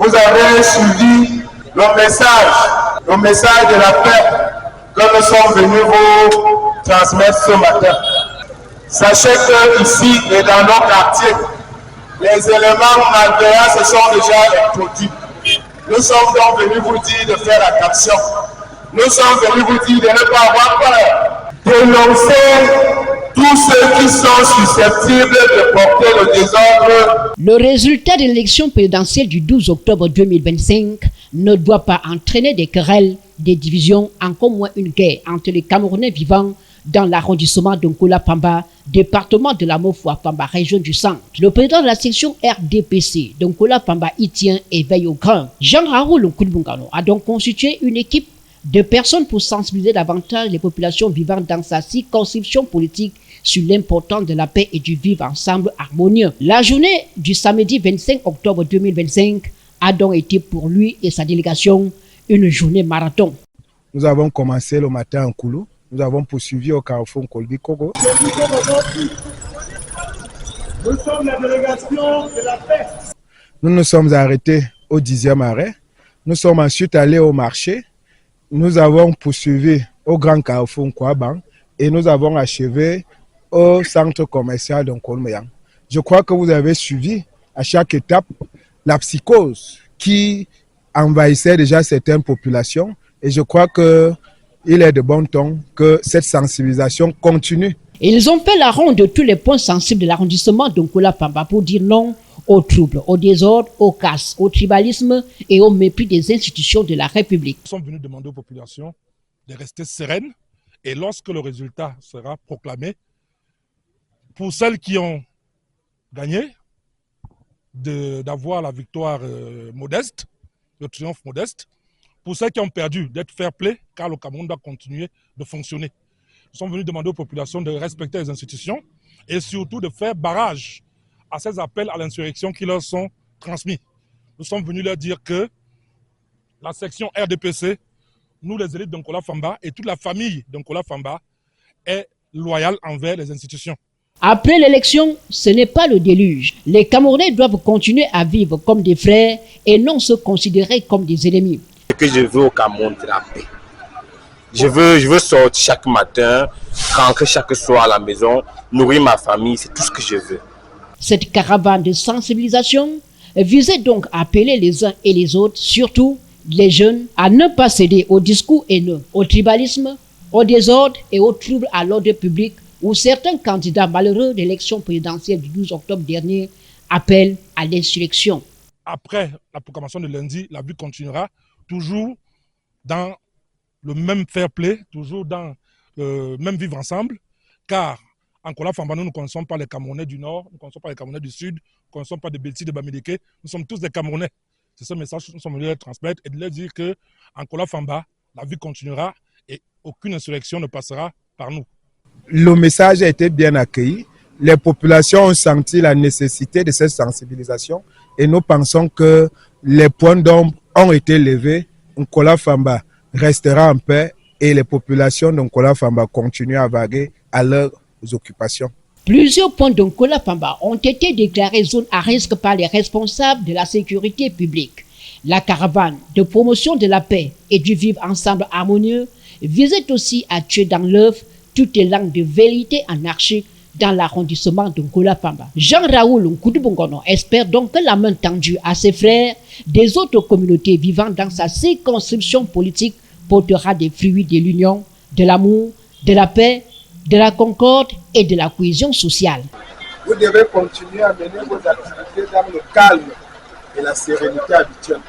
vous avez suivi le message de la paix que nous sommes venus vous transmettre ce matin. Sachez que ici et dans nos quartiers, les éléments malveillants se sont déjà introduits. Nous sommes donc venus vous dire de faire attention. Nous sommes venus vous dire de ne pas avoir peur. Dénoncer tous ceux qui sont susceptibles de porter le désordre. Le résultat de l'élection présidentielle du 12 octobre 2025 ne doit pas entraîner des querelles, des divisions, encore moins une guerre entre les Camerounais vivant dans l'arrondissement de Nkola-Pamba, département de la Mofouafamba, région du centre. Le président de la section RDPC de Nkola-Pamba y tient et veille au grain. Jean-Raoul Nkudbungano a donc constitué une équipe de personnes pour sensibiliser davantage les populations vivant dans sa circonscription politique sur l'importance de la paix et du vivre ensemble harmonieux. La journée du samedi 25 octobre 2025 a donc été pour lui et sa délégation une journée marathon. Nous avons commencé le matin en Koulou, nous avons poursuivi au carrefour Kolbi-Kogo. Nous sommes la délégation de la paix. Nous nous sommes arrêtés au 10e arrêt. Nous sommes ensuite allés au marché. Nous avons poursuivi au grand carrefour Nkwaban et nous avons achevé au centre commercial de Nkolmeyang. Je crois que vous avez suivi à chaque étape la psychose qui envahissait déjà certaines populations et je crois qu'il est de bon ton que cette sensibilisation continue. Ils ont fait la ronde de tous les points sensibles de l'arrondissement de Nkola-Pamba pour dire non aux troubles, au désordre, aux casses, au tribalisme et au mépris des institutions de la République. Nous sommes venus demander aux populations de rester sereines et lorsque le résultat sera proclamé, pour celles qui ont gagné, d'avoir la victoire modeste, le triomphe modeste, pour ceux qui ont perdu, d'être fair play, car le Cameroun doit continuer de fonctionner. Nous sommes venus demander aux populations de respecter les institutions et surtout de faire barrage à ces appels à l'insurrection qui leur sont transmis. Nous sommes venus leur dire que la section RDPC, nous les élites de Nkola-Pamba et toute la famille de Nkola-Pamba est loyale envers les institutions. Après l'élection, ce n'est pas le déluge. Les Camerounais doivent continuer à vivre comme des frères et non se considérer comme des ennemis. Ce que je veux au Cameroun, c'est la paix. Je veux sortir chaque matin, rentrer chaque soir à la maison, nourrir ma famille, c'est tout ce que je veux. Cette caravane de sensibilisation visait donc à appeler les uns et les autres, surtout les jeunes, à ne pas céder au discours haineux, au tribalisme, au désordre et aux troubles à l'ordre public où certains candidats malheureux de l'élection présidentielle du 12 octobre dernier appellent à l'insurrection. Après la proclamation de lundi, la vie continuera toujours dans le même fair play, toujours dans le même vivre ensemble, car en Nkola-Pamba, nous ne connaissons pas les Camerounais du Nord, nous ne connaissons pas les Camerounais du Sud, nous ne connaissons pas des Belti, de Bamileke, nous sommes tous des Camerounais. C'est ce message que nous sommes venus leur transmettre et de leur dire qu'en Nkola-Pamba, la vie continuera et aucune insurrection ne passera par nous. Le message a été bien accueilli. Les populations ont senti la nécessité de cette sensibilisation et nous pensons que les points d'ombre ont été levés. Nkola-Pamba restera en paix et les populations de Nkola-Pamba continuent à vaguer à leurs occupations. Plusieurs points de Nkola-Pamba ont été déclarés zone à risque par les responsables de la sécurité publique. La caravane de promotion de la paix et du vivre ensemble harmonieux visait aussi à tuer dans l'œuf toutes les langues de vérité anarchique dans l'arrondissement de Nkola-Pamba. Jean-Raoul Nkudbungano espère donc que la main tendue à ses frères des autres communautés vivant dans sa circonscription politique portera des fruits de l'union, de l'amour, de la paix, de la concorde et de la cohésion sociale. Vous devez continuer à mener vos activités dans le calme et la sérénité habituelle.